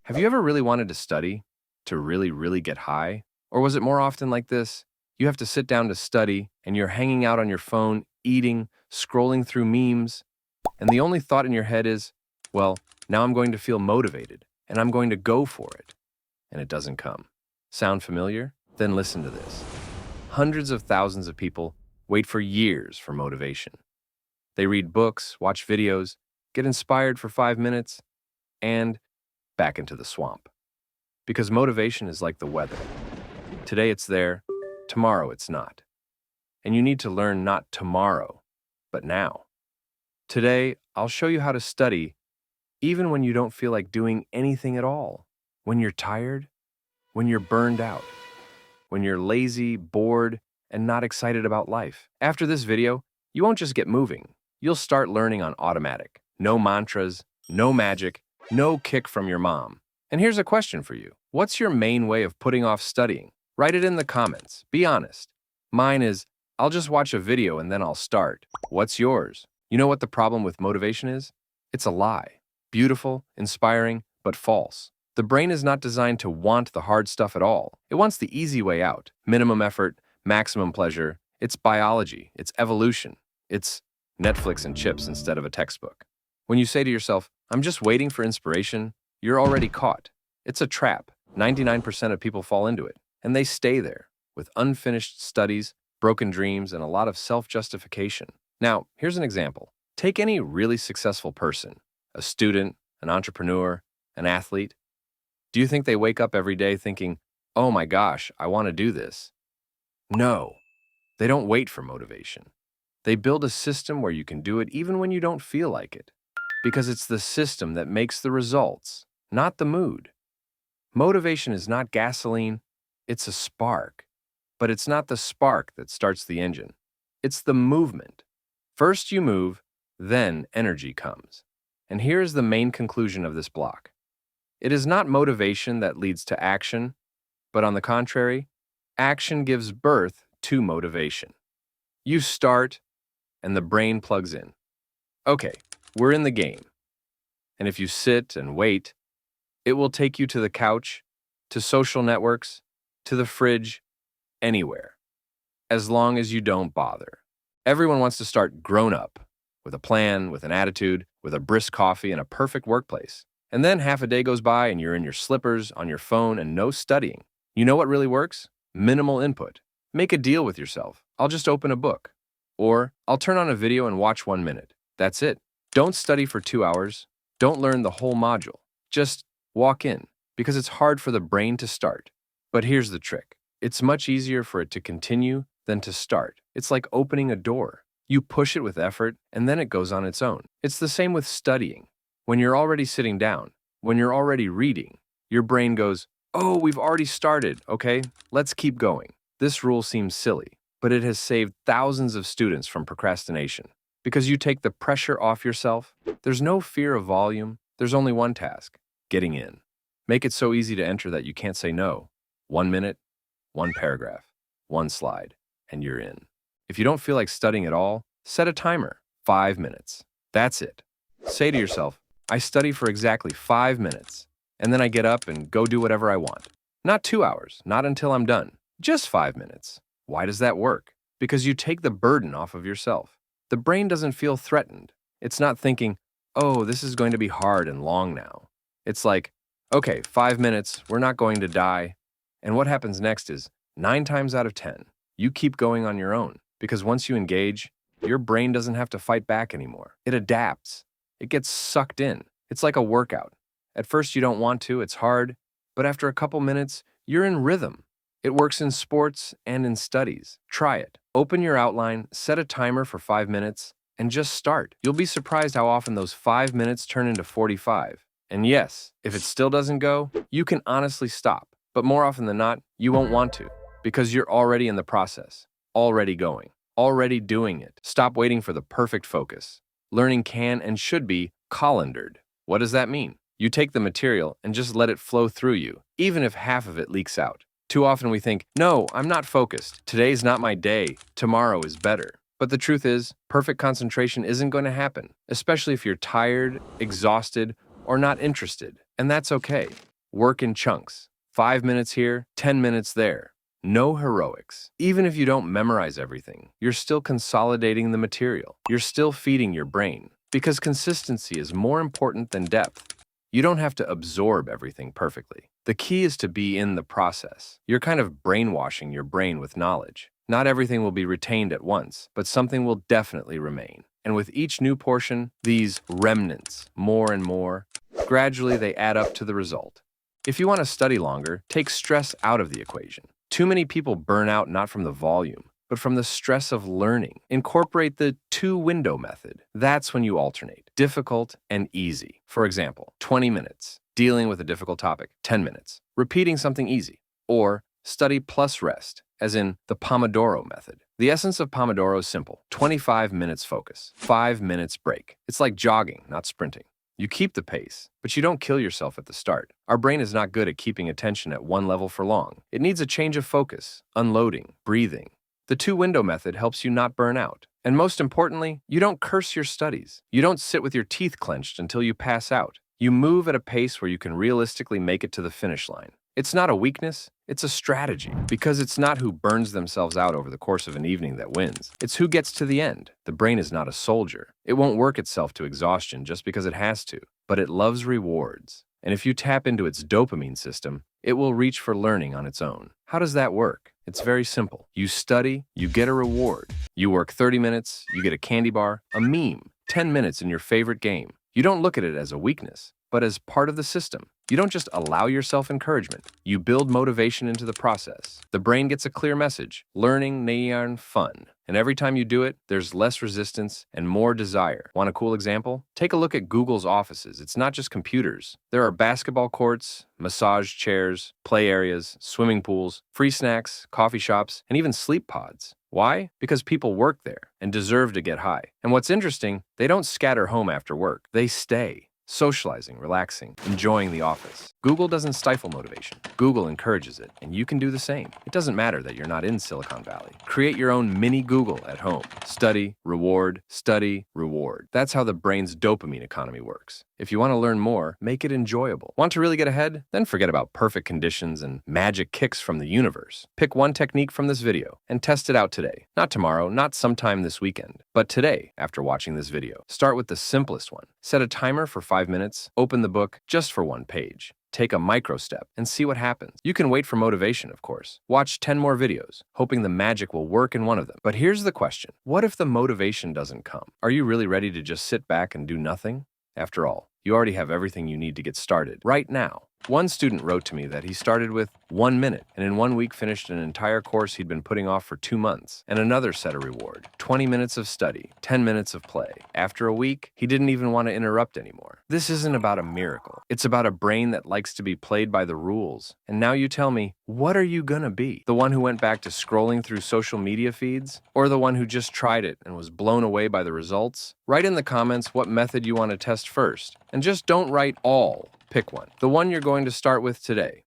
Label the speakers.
Speaker 1: Have you ever really wanted to study? To really get high? Or was it more often like this? You have to sit down to study, and you're hanging out on your phone, eating, scrolling through memes, and the only thought in your head is, well, now I'm going to feel motivated, and I'm going to go for it. And it doesn't come. Sound familiar? Then listen to this. Hundreds of thousands of people wait for years for motivation. They read books, watch videos, get inspired for 5 minutes, and back into the swamp. Because motivation is like the weather. Today it's there, tomorrow it's not. And you need to learn not tomorrow, but now. Today, I'll show you how to study even when you don't feel like doing anything at all. When you're tired, when you're burned out, when you're lazy, bored, and not excited about life. After this video, you won't just get moving. You'll start learning on automatic. No mantras, no magic, no kick from your mom. And here's a question for you. What's your main way of putting off studying? Write it in the comments. Be honest. Mine is, I'll just watch a video and then I'll start. What's yours? You know what the problem with motivation is? It's a lie. Beautiful, inspiring, but false. The brain is not designed to want the hard stuff at all. It wants the easy way out. Minimum effort, maximum pleasure. It's biology. It's evolution. It's Netflix and chips instead of a textbook. When you say to yourself, I'm just waiting for inspiration, you're already caught. It's a trap. 99% of people fall into it, and they stay there with unfinished studies, broken dreams, and a lot of self-justification. Now, here's an example. Take any really successful person, a student, an entrepreneur, an athlete. Do you think they wake up every day thinking, oh my gosh, I want to do this? No, they don't wait for motivation. They build a system where you can do it even when you don't feel like it. Because it's the system that makes the results, not the mood. Motivation is not gasoline, it's a spark. But it's not the spark that starts the engine. It's the movement. First you move, then energy comes. And here is the main conclusion of this block. It is not motivation that leads to action, but on the contrary, action gives birth to motivation. You start, and the brain plugs in. Okay, we're in the game. And if you sit and wait, it will take you to the couch, to social networks, to the fridge, anywhere. As long as you don't bother. Everyone wants to start grown up, with a plan, with an attitude, with a brisk coffee and a perfect workplace. And then half a day goes by and you're in your slippers, on your phone, and no studying. You know what really works? Minimal input. Make a deal with yourself. I'll just open a book. Or I'll turn on a video and watch 1 minute. That's it. Don't study for 2 hours. Don't learn the whole module. Just walk in, because it's hard for the brain to start. But here's the trick. It's much easier for it to continue than to start. It's like opening a door. You push it with effort, and then it goes on its own. It's the same with studying. When you're already sitting down, when you're already reading, your brain goes, oh, we've already started, okay? Let's keep going. This rule seems silly, but it has saved thousands of students from procrastination. Because you take the pressure off yourself, there's no fear of volume, there's only one task, getting in. Make it so easy to enter that you can't say no. 1 minute, 1 paragraph, 1 slide, and you're in. If you don't feel like studying at all, set a timer, 5 minutes. That's it. Say to yourself, I study for exactly 5 minutes, and then I get up and go do whatever I want. Not 2 hours, not until I'm done, just 5 minutes. Why does that work? Because you take the burden off of yourself. The brain doesn't feel threatened. It's not thinking, oh, this is going to be hard and long now. It's like, okay, 5 minutes, we're not going to die. And what happens next is, 9 times out of 10, you keep going on your own. Because once you engage, your brain doesn't have to fight back anymore. It adapts. It gets sucked in. It's like a workout. At first you don't want to, it's hard, but after a couple minutes, you're in rhythm. It works in sports and in studies. Try it. Open your outline, set a timer for 5 minutes, and just start. You'll be surprised how often those 5 minutes turn into 45. And yes, if it still doesn't go, you can honestly stop. But more often than not, you won't want to, because you're already in the process, already going, already doing it. Stop waiting for the perfect focus. Learning can and should be colandered. What does that mean? You take the material and just let it flow through you, even if half of it leaks out. Too often we think, no, I'm not focused. Today's not my day. Tomorrow is better. But the truth is, perfect concentration isn't going to happen, especially if you're tired, exhausted, or not interested. And that's okay. Work in chunks. 5 minutes here, 10 minutes there. No heroics. Even if you don't memorize everything, you're still consolidating the material. You're still feeding your brain. Because consistency is more important than depth. You don't have to absorb everything perfectly. The key is to be in the process. You're kind of brainwashing your brain with knowledge. Not everything will be retained at once, but something will definitely remain. And with each new portion, these remnants, more and more, gradually they add up to the result. If you want to study longer, take stress out of the equation. Too many people burn out not from the volume, but from the stress of learning. Incorporate the two-window method. That's when you alternate difficult and easy. For example, 20 minutes, dealing with a difficult topic, 10 minutes, repeating something easy. Or study plus rest, as in the Pomodoro method. The essence of Pomodoro is simple: 25 minutes focus, 5 minutes break. It's like jogging, not sprinting. You keep the pace, but you don't kill yourself at the start. Our brain is not good at keeping attention at one level for long. It needs a change of focus, unloading, breathing. The two-window method helps you not burn out. And most importantly, you don't curse your studies. You don't sit with your teeth clenched until you pass out. You move at a pace where you can realistically make it to the finish line. It's not a weakness, it's a strategy. Because it's not who burns themselves out over the course of an evening that wins. It's who gets to the end. The brain is not a soldier. It won't work itself to exhaustion just because it has to. But it loves rewards. And if you tap into its dopamine system, it will reach for learning on its own. How does that work? It's very simple. You study, you get a reward. You work 30 minutes, you get a candy bar, a meme, 10 minutes in your favorite game. You don't look at it as a weakness, but as part of the system. You don't just allow yourself encouragement. You build motivation into the process. The brain gets a clear message: learning, neon, fun. And every time you do it, there's less resistance and more desire. Want a cool example? Take a look at Google's offices. It's not just computers. There are basketball courts, massage chairs, play areas, swimming pools, free snacks, coffee shops, and even sleep pods. Why? Because people work there and deserve to get high. And what's interesting, they don't scatter home after work. They stay. Socializing, relaxing, enjoying the office. Google doesn't stifle motivation. Google encourages it, and you can do the same. It doesn't matter that you're not in Silicon Valley. Create your own mini Google at home. Study, reward, study, reward. That's how the brain's dopamine economy works. If you want to learn more, make it enjoyable. Want to really get ahead? Then forget about perfect conditions and magic kicks from the universe. Pick one technique from this video and test it out today. Not tomorrow, not sometime this weekend, but today after watching this video. Start with the simplest one. Set a timer for 5 minutes, open the book just for one page. Take a micro step and see what happens. You can wait for motivation, of course. Watch 10 more videos, hoping the magic will work in one of them. But here's the question. What if the motivation doesn't come? Are you really ready to just sit back and do nothing? After all, you already have everything you need to get started right now. One student wrote to me that he started with 1 minute and in 1 week finished an entire course he'd been putting off for 2 months. And another set a reward: 20 minutes of study, 10 minutes of play. After a week, he didn't even want to interrupt anymore. This isn't about a miracle. It's about a brain that likes to be played by the rules. And now you tell me, what are you gonna be? The one who went back to scrolling through social media feeds? Or the one who just tried it and was blown away by the results? Write in the comments what method you want to test first. And just don't write all. Pick one. The one you're going to start with today.